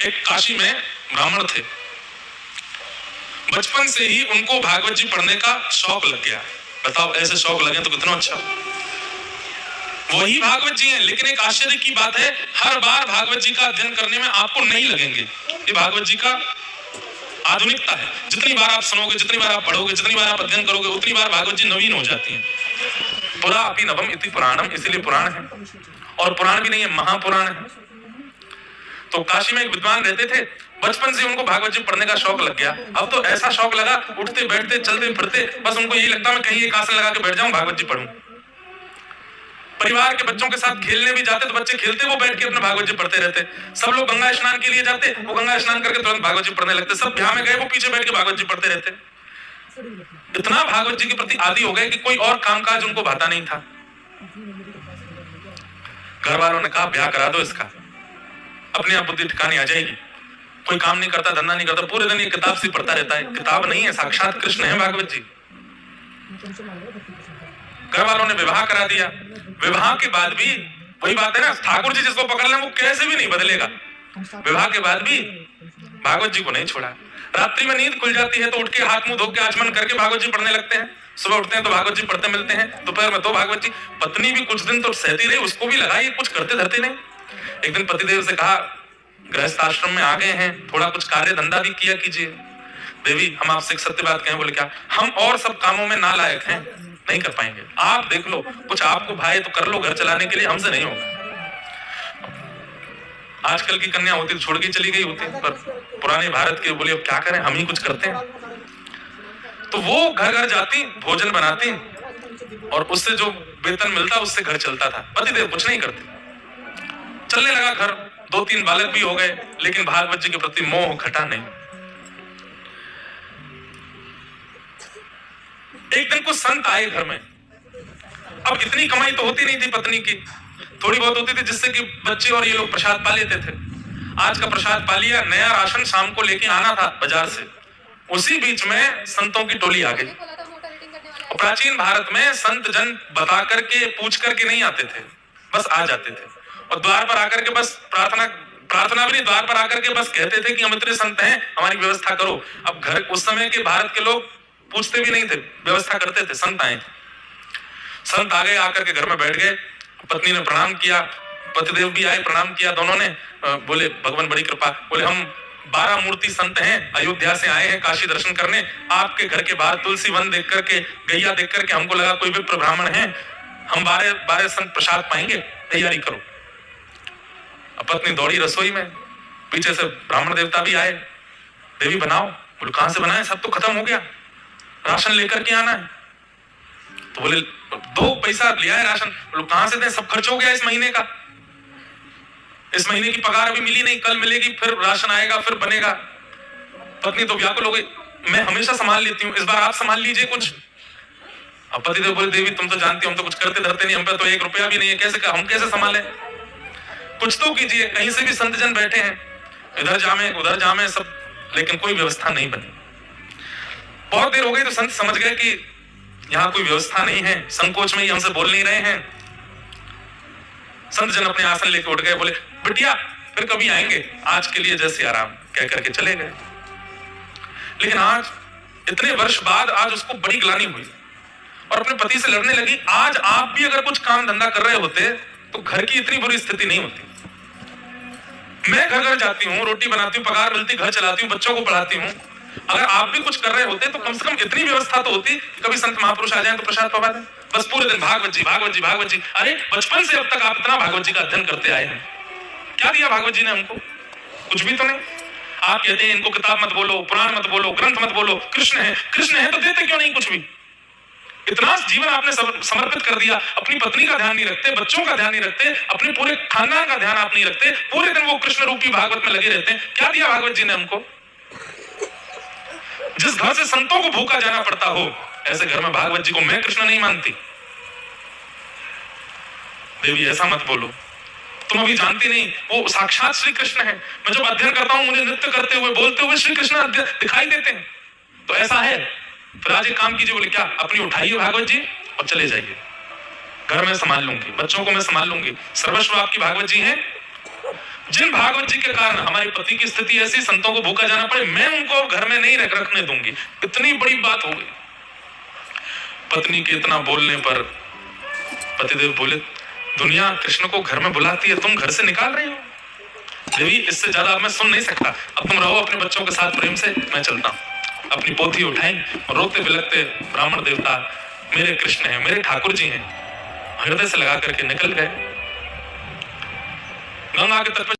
एक काशी में ब्राह्मण थे, बचपन से ही उनको भागवत जी पढ़ने का शौक लग गया। बताओ, ऐसे शौक लगे तो कितना अच्छा। वही भागवत जी हैं, लेकिन एक आश्चर्य की बात है, हर बार भागवत जी का अध्ययन करने में आपको नहीं लगेंगे। ये भागवत जी का आधुनिकता है। जितनी बार आप सुनोगे, जितनी बार आप पढ़ोगे, जितनी बार आप अध्ययन करोगे, उतनी बार भागवत जी नवीन हो जाती है। पुरा अपि नवम इति पुराणम, इसीलिए पुराण है। और पुराण भी नहीं है, महापुराण है। तो काशी में एक विद्वान रहते थे, बचपन से उनको भागवत जी पढ़ने का शौक लग गया। अब तो ऐसा शौक लगा, उठते बैठते चलते फिरते बस उनको यही लगता है मैं कहीं एक आसन लगा के बैठ जाऊं, भागवत जी पढ़ूं। परिवार के बच्चों के साथ खेलने भी जाते तो बच्चे खेलते वो बैठ के अपने भागवत जी पढ़ते रहते। सब लोग गंगा स्नान के लिए जाते, वो गंगा स्नान करके तुरंत भागवत जी पढ़ने लगते। सब ब्याह में गए, वो पीछे बैठ के भागवत जी पढ़ते रहते। इतना भागवत जी के प्रति आदी हो गए कि कोई और कामकाज उनको भाता नहीं था। घर वालों ने कहा ब्याह करा दो इसका, अपने आप बुद्धि ठिकाने आ जाएगी। कोई काम नहीं करता, धंधा नहीं करता, पूरे दिन ये किताब से पढ़ता रहता है। किताब नहीं है, साक्षात कृष्ण है भागवत जी। घर वालों ने विवाह करा दिया। विवाह के बाद भी वही बात है ना, ठाकुर जी जिसको पकड़ लें वो कैसे भी नहीं बदलेगा। विवाह के बाद भी भागवत जी को नहीं छोड़ा। रात्रि में नींद खुल जाती है तो उठ के हाथ मुंह धो के आचमन करके भागवत जी पढ़ने लगते हैं। सुबह उठते हैं तो भागवत जी पढ़ते मिलते हैं, दोपहर में तो भागवत जी। पत्नी भी कुछ दिन तो सहती रही, उसको भी लगा ये कुछ करते धरते नहीं। एक दिन पतिदेव से कहा, गृहस्थ आश्रम में आ गए हैं, थोड़ा कुछ कार्य धंधा भी किया कीजिए। देवी हम आपसे एक सत्य बात कहें। बोले क्या? हम और सब कामों में नालायक हैं, नहीं कर पाएंगे। आप देख लो, कुछ आपको भाई तो कर लो घर चलाने के लिए, हमसे नहीं होगा। आजकल की कन्या होती तो छोड़ के चली गई होती, पर पुराने भारत के बोले अब क्या करें, हम ही कुछ करते हैं। तो वो घर घर जाती, भोजन बनाती और उससे जो वेतन मिलता उससे घर चलता था। पतिदेव कुछ नहीं करते। चलने लगा घर, 2-3 बालक भी हो गए, लेकिन भागवत जी के प्रति मोह घटा नहीं। एक दिन कुछ संत आए घर में। अब इतनी कमाई तो होती नहीं थी पत्नी की, थोड़ी बहुत होती थी जिससे कि बच्चे और ये लोग प्रसाद पा लेते थे। आज का प्रसाद पा लिया, नया राशन शाम को लेके आना था बाजार से। उसी बीच में संतों की टोली आ गई। प्राचीन भारत में संत जन बता करके पूछ करके नहीं आते थे, बस आ जाते थे। और द्वार पर आकर के बस प्रार्थना भी नहीं, द्वार पर आकर के बस कहते थे कि हम इतने संत हैं, हमारी व्यवस्था करो। अब घर उस समय के भारत के लोग पूछते भी नहीं थे, व्यवस्था करते थे। संत आए, संत आ गए, आकर के घर में बैठ गए। पत्नी ने प्रणाम किया, पतिदेव भी आए, प्रणाम किया। दोनों ने बोले भगवान बड़ी कृपा। बोले हम 12 मूर्ति संत हैं, अयोध्या से आए हैं काशी दर्शन करने। आपके घर के बाहर तुलसी वन देख करके, गैया देख करके हमको लगा कोई विप्र ब्राह्मण है, हम 12 संत प्रसाद पाएंगे, तैयारी करो। अब पत्नी दौड़ी रसोई में, पीछे से ब्राह्मण देवता भी आए, देवी बनाओ। बोले कहां से बनाए, सब तो खत्म हो गया, राशन लेकर के आना है। तो बोले 2 पैसा लिया है राशन। बोले कहां से दें, सब खर्च हो गया इस महीने का, इस महीने की पगार अभी मिली नहीं, कल मिलेगी, फिर राशन आएगा, फिर बनेगा। पत्नी तो व्याकुल हो गई, मैं हमेशा संभाल लेती हूँ, इस बार आप संभाल लीजिए कुछ। अब पतिदेव बोले देवी तुम तो जानती हो हम तो कुछ करते धरते नहीं, हम पे तो 1 रुपया भी नहीं है, कैसे हम कैसे संभालें, कुछ तो कीजिए। कहीं से भी संत जन बैठे हैं, इधर जामे उधर जामे सब, लेकिन कोई व्यवस्था नहीं बनी। बहुत देर हो गई तो संत समझ गए कि यहाँ कोई व्यवस्था नहीं है, संकोच में ही हमसे बोल नहीं रहे हैं। संत जन अपने आसन लेके उठ गए, बोले बिटिया फिर कभी आएंगे, आज के लिए जैसे आराम, कह करके चले गए। लेकिन आज इतने वर्ष बाद आज उसको बड़ी ग्लानि हुई और अपने पति से लड़ने लगी। आज आप भी अगर कुछ काम धंधा कर रहे होते तो घर की इतनी बुरी स्थिति नहीं होती। मैं घर घर जाती हूँ, रोटी बनाती हूँ, पगार मिलती, घर चलाती हूँ, बच्चों को पढ़ाती हूँ। अगर आप भी कुछ कर रहे होते तो कम से कम इतनी व्यवस्था तो होती कि कभी संत महापुरुष आ जाए तो प्रसाद पवा दें। बस पूरे दिन भागवत जी भागवत जी भागवत जी। अरे बचपन से अब तक आप इतना भागवत जी का अध्ययन करते आए हैं, क्या दिया भागवत जी ने हमको? कुछ भी तो नहीं। आप कहते हैं इनको किताब मत बोलो, पुराण मत बोलो, ग्रंथ मत बोलो, कृष्ण है तो देते क्यों नहीं कुछ भी? इतना जीवन आपने समर्पित कर दिया, अपनी पत्नी का ध्यान नहीं रखते, बच्चों का ध्यान नहीं रखते, अपने पूरे खानदान का ध्यान आप नहीं रखते, पूरे दिन वो कृष्ण रूपी भागवत में लगे रहते हैं। क्या दिया भागवत जी ने हमको? जिस घर से संतों को भूखा जाना पड़ता हो, ऐसे घर में भागवत जी को मैं कृष्ण नहीं मानती। देवी ऐसा मत बोलो, तुम अभी जानती नहीं, वो साक्षात श्री कृष्ण है। मैं जब अध्ययन करता हूं मुझे नृत्य करते हुए बोलते हुए श्री कृष्ण दिखाई देते हैं, तो ऐसा है। फिर आज एक काम कीजिए। बोले क्या? अपनी उठाइए भागवत जी और चले जाइए, घर में संभाल लूंगी, बच्चों को मैं संभाल लूंगी, सर्वस्व आपकी भागवत जी हैं। जिन भागवत जी के कारण हमारे पति की स्थिति ऐसी, संतों को भूखा जाना पड़े, मैं उनको घर में नहीं रखने दूंगी। इतनी बड़ी बात हो गई। पत्नी के इतना बोलने पर पतिदेव बोले, दुनिया कृष्ण को घर में बुलाती है, तुम घर से निकाल रही हो। देवी, इससे ज्यादा मैं सुन नहीं सकता, अब तुम रहो अपने बच्चों के साथ प्रेम से, मैं चलता हूं। अपनी पोथी उठाई, रोते बिलखते ब्राह्मण देवता मेरे कृष्ण हैं, मेरे ठाकुर जी हैं, हृदय से लगा करके निकल गए। गंगा के तट पर